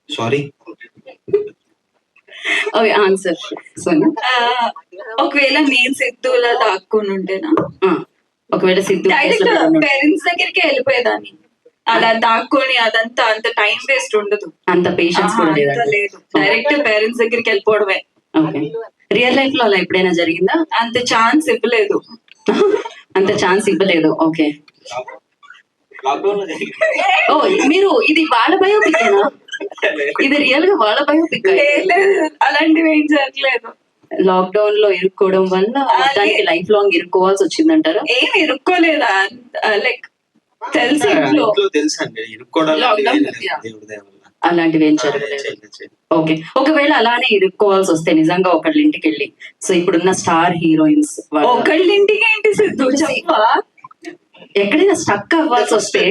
Sorry. Okay, answer Sonia. ఒకవేళ నేను సిద్ధులా దాక్కుని ఉంటేనా, ఒకవేళ సిద్ధు డైరెక్ట్ పేరెంట్స్ దగ్గరికి వెళ్ళిపోయేదాన్ని. అలా దాక్కొని అదంతా అంత టైం వేస్ట్ ఉండదు, అంత పేషెన్స్ కూడా అంత లేదు. డైరెక్ట్ పేరెంట్స్ దగ్గరికి వెళ్ళిపోవడమే. ఓకే, రియల్ లైఫ్ లో అలా ఎప్పుడైనా జరిగిందా? అంత ఛాన్స్ ఇవ్వలేదు. అంత ఛాన్స్ ఇవ్వలేదు. ఓకే. లాక్డౌన్ లో ఓ, మీరు ఇది వాళ్ళ బయోపిక్నా? ఇది రియల్ గా వాళ్ళ బయోపిక్? లేదు, అలాంటివి ఏం జరగలేదు. లాక్డౌన్ లో ఇరుక్కోవడం వల్ల మొత్తానికి లైఫ్ లాంగ్ ఇరుక్కోవాల్సి వచ్చిందంటారా? ఏం ఇరుక్కోలేదా, లైక్ తెలిసి ఇంట్లో తెలుసు అండి, ఇరుక్కోవడం Lockdown, అలాంటివి ఏం జరగలేదు. ఓకే, ఒకవేళ అలానే ఇరుక్కోవాల్సి వస్తే నిజంగా ఒకళ్ళ ఇంటికి వెళ్ళి, సో ఇప్పుడున్న స్టార్ హీరోయిన్స్ ఒకళ్ళ ఇంటికి ఏంటి సిద్ధు చెప్పా, ఎక్కడైనా స్టక్ అవ్వాల్సి వస్తే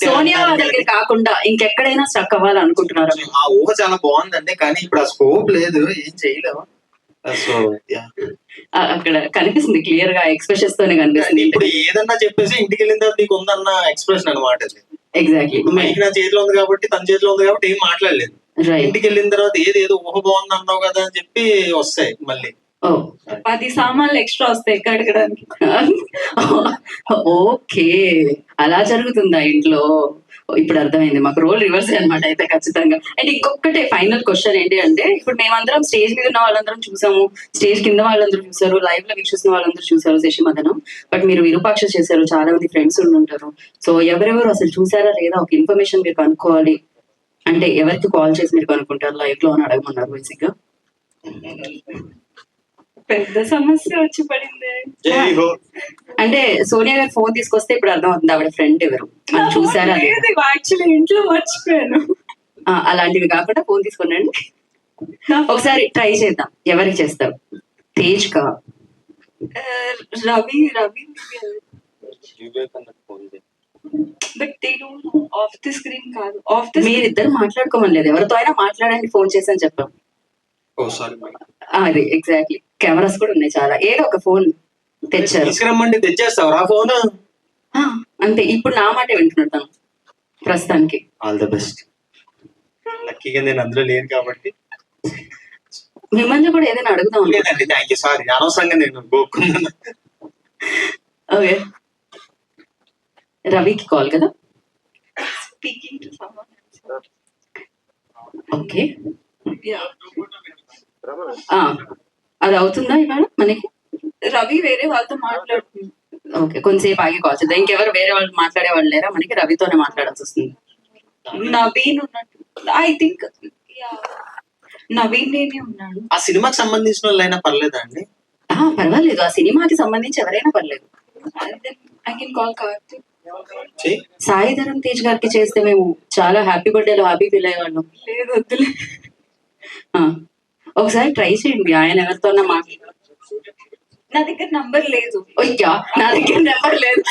సోనియా వాళ్ళ దగ్గర కాకుండా ఇంకెక్కడైనా స్టక్ అవ్వాలనుకుంటున్నారా? ఆ ఊహ చాలా బాగుందండి, కానీ ఇప్పుడు ఆ స్కోప్ లేదు, ఏం చేయలేము. సో అక్కడ కనిపిస్తుంది క్లియర్ గా, ఎక్స్ప్రెషన్స్ తోనే కనిపిస్తుంది. ఇప్పుడు ఏదన్నా చెప్పేసి ఇంటికి వెళ్ళిన తర్వాత నీకు ఉందన్న ఎక్స్ప్రెషన్ అనమాట. ఎగ్జాక్ట్లీ, నా చేతిలో ఉంది కాబట్టి, తన చేతిలో ఉంది కాబట్టి ఏం మాట్లాడలేదు. రైట్. ఇంటికి వెళ్ళిన తర్వాత ఏదో ఊహ బాగుంది అన్నావు కదా అని చెప్పి వస్తాయి మళ్ళీ. 10 సామాన్లు ఎక్స్ట్రా వస్తాయి కడగడానికి. ఓకే, అలా జరుగుతుందా ఇంట్లో? ఇప్పుడు అర్థమైంది, మాకు రోల్ రివర్స్ అనమాట అయితే ఖచ్చితంగా. అండ్ ఇంకొకటి ఫైనల్ క్వశ్చన్ ఏంటి అంటే, ఇప్పుడు మేమందరం స్టేజ్ మీద ఉన్న వాళ్ళందరం చూసాము, స్టేజ్ కింద వాళ్ళందరూ చూసారు, లైవ్ లో వీక్షిస్తున్న వాళ్ళందరూ చూసారు శశిమదనం. బట్ మీరు విరూపాక్ష చేశారు, చాలా మంది ఫ్రెండ్స్ ఉంటారు. సో ఎవరెవరు అసలు చూసారా లేదా ఒక ఇన్ఫర్మేషన్ మీరు కనుక్కోవాలి అంటే ఎవరికి కాల్ చేసి మీరు కనుక్కుంటారు? లైవ్ లో అని అడగమన్నారు బేసిక్ గా. పెద్ద సమస్య వచ్చి పడింది. అంటే సోనియా గారు ఫోన్ తీసుకొస్తే ఇప్పుడు అర్థం అవుతుంది ఆవిడ ఫ్రెండ్ ఎవరు అని చూసారా? యాక్చువల్లీ ఇంట్లో మర్చిపోయాను. అలాంటివి కాకుండా ఫోన్ తీసుకున్నాండి, ఒకసారి ట్రై చేద్దాం. ఎవరికి చేస్తారు? తేజ్ కా? Ravi but of the screen కాదు, ఆఫ్ ది మీరిద్దరు మాట్లాడుకోమని లేదు, ఎవరితో అయినా మాట్లాడండి ఫోన్ చేసని చెప్పాం. అది ఎగ్జాక్ట్లీ, కెమెరాస్ కూడా ఉన్నాయి చాలా. ఏదో ఒక ఫోన్ తెచ్చారు, తీసుకురమ్మండి, తెచ్చేస్తావరా ఫోన్? అంతే. ఇప్పుడు నా మాట వింటున్నాను ప్రస్తుతానికి. All the best. లక్కీగా నేను అందులో లేను కాబట్టి మిమ్మల్ని కూడా ఏదైనా అడుగుదాం. లేదండి, థ్యాంక్ యూ, సారీ, అనవసరంగా నేను గోక్కున్నాను. ఓకే, రవికి కాల్ కదా? Speaking to someone. ఓకే, అది అవుతుందా ఇవాళ మనకి? రవి వేరే వాళ్ళతో మాట్లాడుతుంది. ఓకే, కొంచెంసేపు ఆగి కాల్ చేద్దాం. ఇంకెవరు వేరే వాళ్ళు మాట్లాడే వాళ్ళు లేరా మనకి? రవితోనే మాట్లాడాల్సి వస్తుంది. నవీన్ ఉన్నట్టు, ఐ థింక్ నవీన్ నేనే ఉన్నాడు. ఆ సినిమాకి సంబంధించిన వాళ్ళైనా పర్లేదా అండి? పర్వాలేదు, ఆ సినిమాకి సంబంధించి ఎవరైనా పర్లేదు. I can call Karthik. Sai Dharam Tej గారికి చేస్తే మేము చాలా హ్యాపీ బర్త్డేలో హ్యాపీ ఫీల్ అయ్యేవాళ్ళం. లేదు, వద్దులే. ఒకసారి ట్రై చేయండి, ఆయన ఎవరితోన్నా నా దగ్గర నంబర్ లేదు. అయ్యా, నా దగ్గర నెంబర్ లేదు.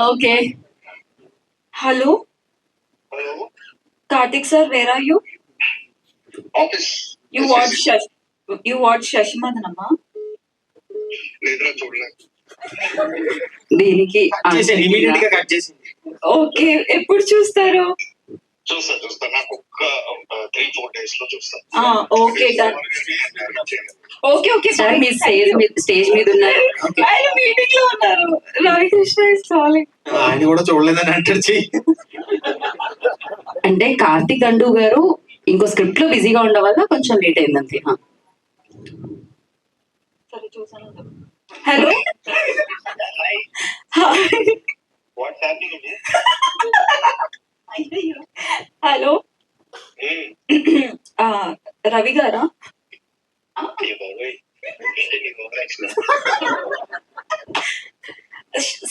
Okay, hello Karthik sir, where are you? You watch శశిమదనమ్మా? దీనికి ఇమీడియట్ గా కట్ చేసి. ఓకే, ఎప్పుడు చూస్తారు? చూస్తా నాకు ఒక 3-4 days లో చూస్తా. Okay done. ఓకే సార్, మీరు స్టేజ్ మీద ఉన్నారు, ఆయన మీటింగ్ లో ఉన్నారు. Ravikrishna is calling. ఆయన కూడా చూడలేదని అంటారు. అంటే కార్తిక్ గండు గారు ఇంకో స్క్రిప్ట్ లో బిజీగా ఉండడం వల్ల కొంచెం లేట్ అయిందంతే. సరే, చూసాను. Hello, what's happening? Hello, Ravi గారా?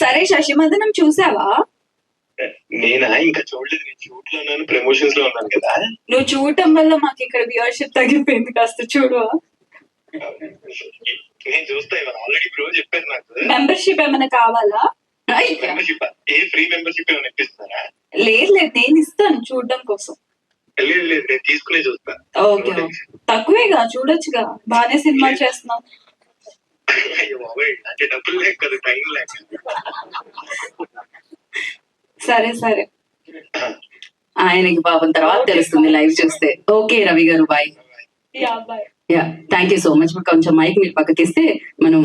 సరే, శశిమదనం చూసావా? నేనా? ఇంకా చూడలేదు, నేను షూట్ లో ఉన్నాను, ప్రమోషన్స్ లో ఉన్నాను కదా. నువ్వు చూడటం వల్ల మాకు ఇక్కడ వ్యూవర్షిప్ తగ్గిపోయింది, కాస్త చూడు. నేను చూస్తా, ఇవాళ ఆల్రెడీ బ్రో చెప్పారు నాకు. మెంబర్షిప్ ఏమైనా కావాలా? మెంబర్షిప్ ఫ్రీ మెంబర్షిప్ ఏమైనా ఇప్పిస్తారా? లేదు, నేను ఇస్తాను చూడడం కోసం. లేదు, నేను తీసుకునే చూస్తా. ఓకే, తక్కువేగా, చూడొచ్చుగా, బాగానే సినిమా చేస్తున్నావు. అయ్యో బాబాయ్, అంటే డబ్బులు లేక కదా, టైం లేక. సరే, ఆయనకి పాపం తర్వాత తెలుస్తుంది లైవ్ చూస్తే. ఓకే రవి గారు, bye. Yeah bye. Yeah, thank you so much. కొంచెం మైక్ మీరు పక్కకిస్తే మనం